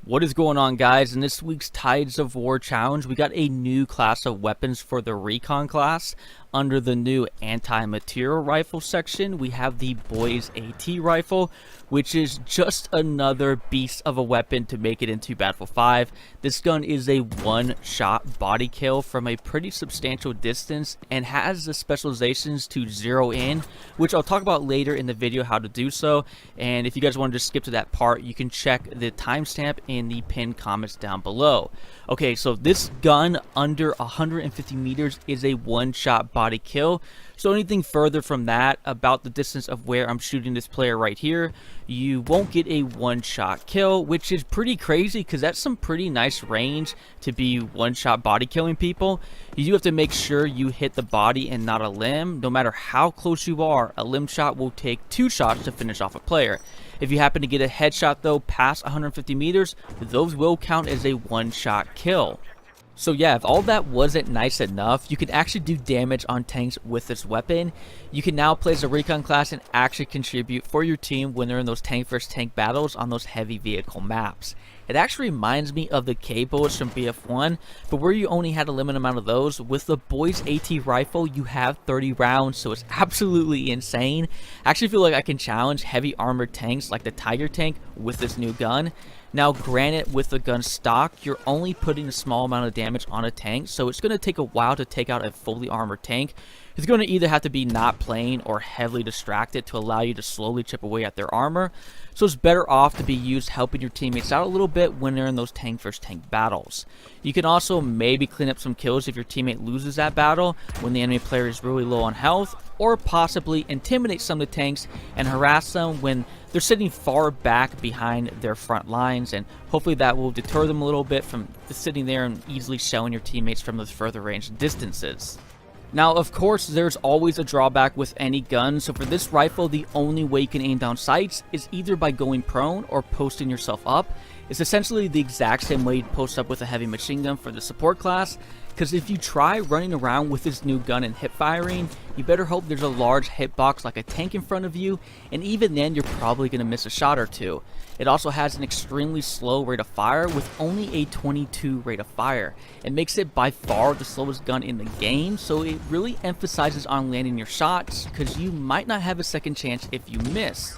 What is going on, guys? In this week's Tides of War challenge, we got a new class of weapons for the Recon class. Under the new anti-material rifle section, we have the Boys AT rifle, which is just another beast of a weapon to make it into Battlefield 5. This gun is a one-shot body kill from a pretty substantial distance and has the specializations to zero in, which I'll talk about later in the video how to do so. And if you guys want to just skip to that part, you can check the timestamp in the pinned comments down below. Okay, so this gun under 150 meters is a one-shot body kill. So anything further from that, about the distance of where I'm shooting this player right here, you won't get a one-shot kill, which is pretty crazy because that's some pretty nice range to be one-shot body killing people. You do have to make sure you hit the body and not a limb. No matter how close you are, a limb shot will take 2 shots to finish off a player. If you happen to get a headshot though past 150 meters, those will count as a one-shot kill. So yeah, if all that wasn't nice enough, you can actually do damage on tanks with this weapon. You can now play as a recon class and actually contribute for your team when they're in those tank versus tank battles on those heavy vehicle maps. It actually reminds me of the K-bullets from BF1, but where you only had a limited amount of those, with the Boys AT rifle, you have 30 rounds, so it's absolutely insane. I actually feel like I can challenge heavy armored tanks like the Tiger tank with this new gun. Now, granted, with the gun stock, you're only putting a small amount of damage on a tank, so it's going to take a while to take out a fully armored tank. It's going to either have to be not playing or heavily distracted to allow you to slowly chip away at their armor. So it's better off to be used helping your teammates out a little bit when they're in those tank versus tank battles. You can also maybe clean up some kills if your teammate loses that battle when the enemy player is really low on health, or possibly intimidate some of the tanks and harass them when they're sitting far back behind their front lines, and hopefully that will deter them a little bit from sitting there and easily showing your teammates from those further range distances. Now, of course, there's always a drawback with any gun, so for this rifle, the only way you can aim down sights is either by going prone or posting yourself up. It's essentially the exact same way you'd post up with a heavy machine gun for the support class, because if you try running around with this new gun and hip firing, you better hope there's a large hitbox like a tank in front of you, and even then you're probably going to miss a shot or two. It also has an extremely slow rate of fire with only a 22 rate of fire. It makes it by far the slowest gun in the game, so it really emphasizes on landing your shots because you might not have a second chance if you miss.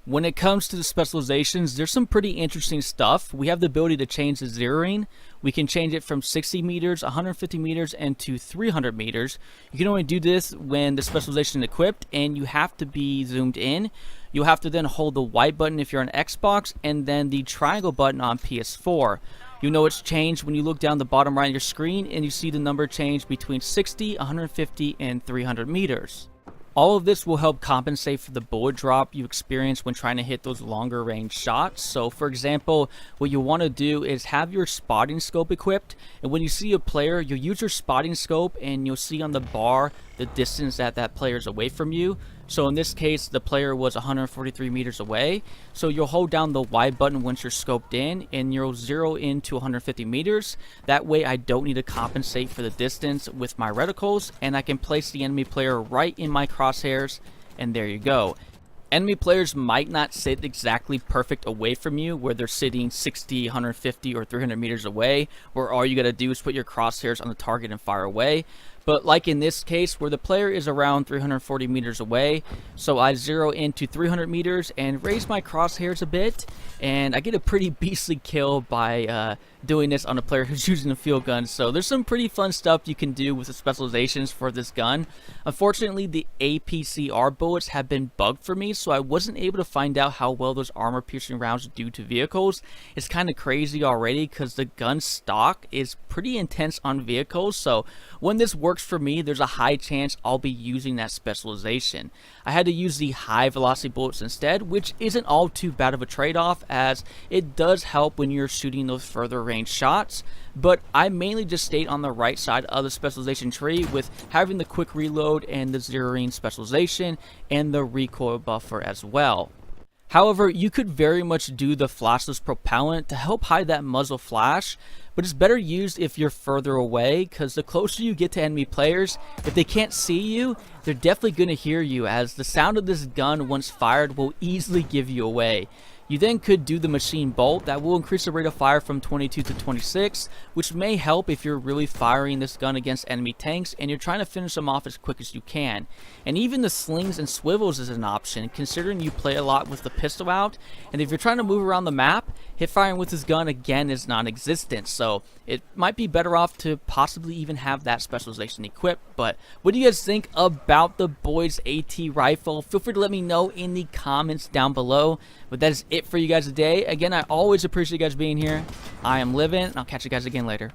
When it comes to the specializations, there's some pretty interesting stuff. We have the ability to change the zeroing. We can change it from 60 meters, 150 meters, and to 300 meters. You can only do this when the specialization is equipped, and you have to be zoomed in. You'll have to then hold the white button if you're on Xbox, and then the triangle button on PS4. You know it's changed when you look down the bottom right of your screen, and you see the number change between 60, 150, and 300 meters. All of this will help compensate for the bullet drop you experience when trying to hit those longer range shots. So for example, what you want to do is have your spotting scope equipped, and when you see a player, you'll use your spotting scope and you'll see on the bar the distance that that player is away from you. So in this case, the player was 143 meters away. So you'll hold down the Y button once you're scoped in, and you'll zero in to 150 meters. That way I don't need to compensate for the distance with my reticles, and I can place the enemy player right in my crosshairs, and there you go. Enemy players might not sit exactly perfect away from you, where they're sitting 60, 150, or 300 meters away, where all you gotta do is put your crosshairs on the target and fire away. But like in this case, where the player is around 340 meters away, so I zero into 300 meters and raise my crosshairs a bit, and I get a pretty beastly kill by doing this on a player who's using a field gun. So there's some pretty fun stuff you can do with the specializations for this gun. Unfortunately, the APCR bullets have been bugged for me, so I wasn't able to find out how well those armor piercing rounds do to vehicles. It's kind of crazy already because the gun stock is pretty intense on vehicles, so when this works for me, there's a high chance I'll be using that specialization. I had to use the high velocity bullets instead, which isn't all too bad of a trade-off, as it does help when you're shooting those further range shots, but I mainly just stayed on the right side of the specialization tree with having the quick reload and the zeroing specialization and the recoil buffer as well. However, you could very much do the flashless propellant to help hide that muzzle flash, but it's better used if you're further away, because the closer you get to enemy players, if they can't see you, they're definitely going to hear you, as the sound of this gun once fired will easily give you away. You then could do the machine bolt. That will increase the rate of fire from 22 to 26, which may help if you're really firing this gun against enemy tanks and you're trying to finish them off as quick as you can. And even the slings and swivels is an option, considering you play a lot with the pistol out, and if you're trying to move around the map, hip firing with this gun again is non-existent, so it might be better off to possibly even have that specialization equipped. But what do you guys think about the Boys AT rifle? Feel free to let me know in the comments down below. But that is it for you guys today. Again, I always appreciate you guys being here. I am Livin', and I'll catch you guys again later.